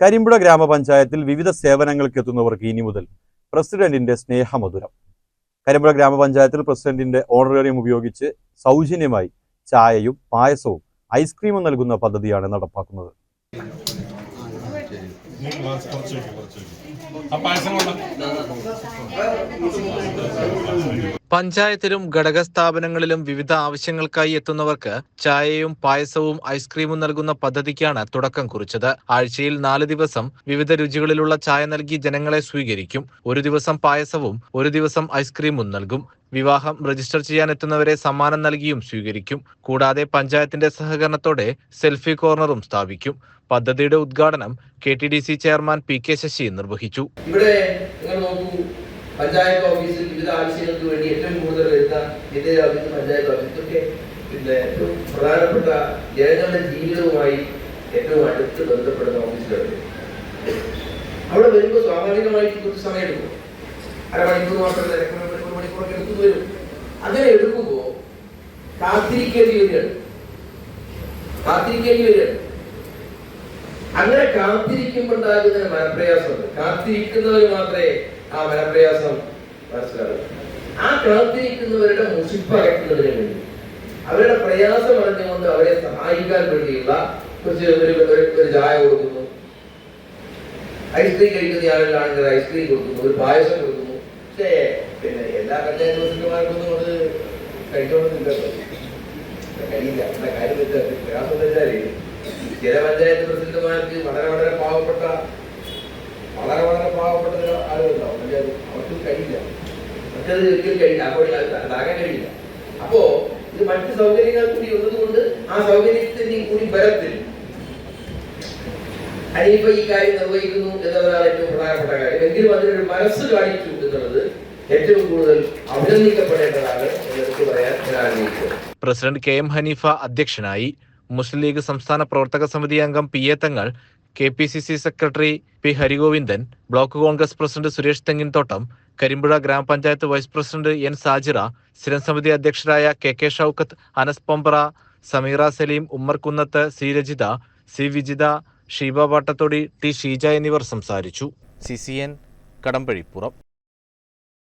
കരിമ്പുഴ ഗ്രാമപഞ്ചായത്തിൽ വിവിധ സേവനങ്ങൾക്ക് എത്തുന്നവർക്ക് ഇനി മുതൽ പ്രസിഡന്റിന്റെ സ്നേഹമധുരം. കരിമ്പുഴ ഗ്രാമപഞ്ചായത്തിൽ പ്രസിഡന്റിന്റെ ഓണറേറിയം ഉപയോഗിച്ച് സൗജന്യമായി ചായയും പായസവും ഐസ്ക്രീമും നൽകുന്ന പദ്ധതിയാണ് നടപ്പാക്കുന്നത്. പഞ്ചായത്തിലും ഘടക സ്ഥാപനങ്ങളിലും വിവിധ ആവശ്യങ്ങൾക്കായി എത്തുന്നവർക്ക് ചായയും പായസവും ഐസ്ക്രീമും നൽകുന്ന പദ്ധതിക്കാണ് തുടക്കം കുറിച്ചത്. ആഴ്ചയിൽ 4 ദിവസം വിവിധ രുചികളിലുള്ള ചായ നൽകി ജനങ്ങളെ സ്വീകരിക്കും. ഒരു ദിവസം പായസവും ഒരു ദിവസം ഐസ്ക്രീമും നൽകും. വിവാഹം രജിസ്റ്റർ ചെയ്യാൻ എത്തുന്നവരെ സമ്മാനം നൽകിയും സ്വീകരിക്കും. കൂടാതെ പഞ്ചായത്തിന്റെ സഹകരണത്തോടെ സെൽഫി കോർണറും സ്ഥാപിക്കും. പദ്ധതിയുടെ ഉദ്ഘാടനം KTDC ചെയർമാൻ PK ശശി നിർവഹിച്ചു. ഇവിടെ നിങ്ങൾ നോക്കൂ, പഞ്ചായത്ത് ഓഫീസിൽ വിവിധ ആവശ്യങ്ങൾക്ക് വേണ്ടി ഏറ്റവും കൂടുതൽ വരുന്ന പഞ്ചായത്ത് ഓഫീസൊക്കെ ഏറ്റവും പ്രധാനപ്പെട്ട ജനങ്ങളുടെ ജീവിതവുമായി ഏറ്റവും അടുത്ത് ബന്ധപ്പെടുന്ന ഓഫീസുകളുണ്ട്. അവിടെ വരുമ്പോൾ സ്വാഭാവികമായിട്ട് കുറച്ച് സമയം എടുക്കും. അരമണിക്കൂർ മാത്രമല്ല, 2 മണിക്കൂറൊക്കെ എടുത്തു വരും. അങ്ങനെ എടുക്കുമ്പോൾ കാത്തിരിക്കേണ്ടി വരികയാണ്. അങ്ങനെ കാത്തിരിക്കുമ്പോണ്ടാകുന്ന മനപ്രയാസമുണ്ട്. കാത്തിരിക്കുന്നവർ മാത്രമേ ആ മനപ്രയാസം മനസ്സിലാവും. ആ കാത്തിരിക്കുന്നവരുടെ മുഷിപ്പ് അകറ്റുന്നതിന് വേണ്ടി, അവരുടെ പ്രയാസം അറിഞ്ഞുകൊണ്ട് അവരെ സഹായിക്കാൻ വേണ്ടിയുള്ള ഒരു ചായ കൊടുക്കുന്നു, ഐസ്ക്രീം കഴിക്കുന്ന ആളുകളാണെങ്കിൽ ഐസ്ക്രീം കൊടുക്കുന്നു, ഒരു പായസം കൊടുക്കുന്നു. പക്ഷേ പിന്നെ എല്ലാ പഞ്ചായത്ത് പ്രസിഡന്റുമാർക്കൊന്നും അത് കഴിച്ചോണമെന്നില്ലല്ലോ, കഴിയില്ല. എന്താ കാര്യം വെച്ചാൽ പ്രയാസം വെച്ചാല് ചില പഞ്ചായത്ത് പ്രസിഡന്റുമാർക്ക് വളരെ പാവപ്പെട്ട ആളുകളുണ്ടാവും. അവർക്ക് കഴിയില്ല, മറ്റത് ഒരിക്കലും കഴിയില്ല, അപ്പോൾ അതാകാൻ കഴിയില്ല. അപ്പോ ഇത് മറ്റ് സൗകര്യങ്ങൾ കൂടി ഉള്ളതുകൊണ്ട് ആ സൗകര്യത്തിന്റെയും കൂടി ബലത്തിൽ അനിയിപ്പോ ഈ കാര്യം നിർവഹിക്കുന്നു എന്നുള്ളതാണ് ഏറ്റവും പ്രധാനപ്പെട്ട കാര്യം. എങ്കിലും അതിനൊരു മനസ്സ് കാണിച്ചു എന്നുള്ളത് ഏറ്റവും കൂടുതൽ അഭിനന്ദിക്കപ്പെടേണ്ടതാണ് എന്നെടുത്ത് പറയാൻ ഞാൻ ആഗ്രഹിക്കുന്നു. പ്രസിഡന്റ് KM ഹനീഫ അധ്യക്ഷനായി. മുസ്ലിം ലീഗ് സംസ്ഥാന പ്രവർത്തക സമിതി അംഗം PA Thangal, KPCC secretary P Harigovindan, block Congress president Suresh Thenginthottam, Karimpuzha gramapanchayat vice president N Sajira, സ്ഥിരം സമിതി അധ്യക്ഷരായ KK ഷൗക്കത്ത്, അനസ് പമ്പറ, സമീറ സലീം, ഉമ്മർ കുന്നത്ത്, C Rajitha, C Vijitha, Sheeba Pattathodi, T Sheeja എന്നിവർ സംസാരിച്ചു. CCN കടമ്പഴിപ്പുറം.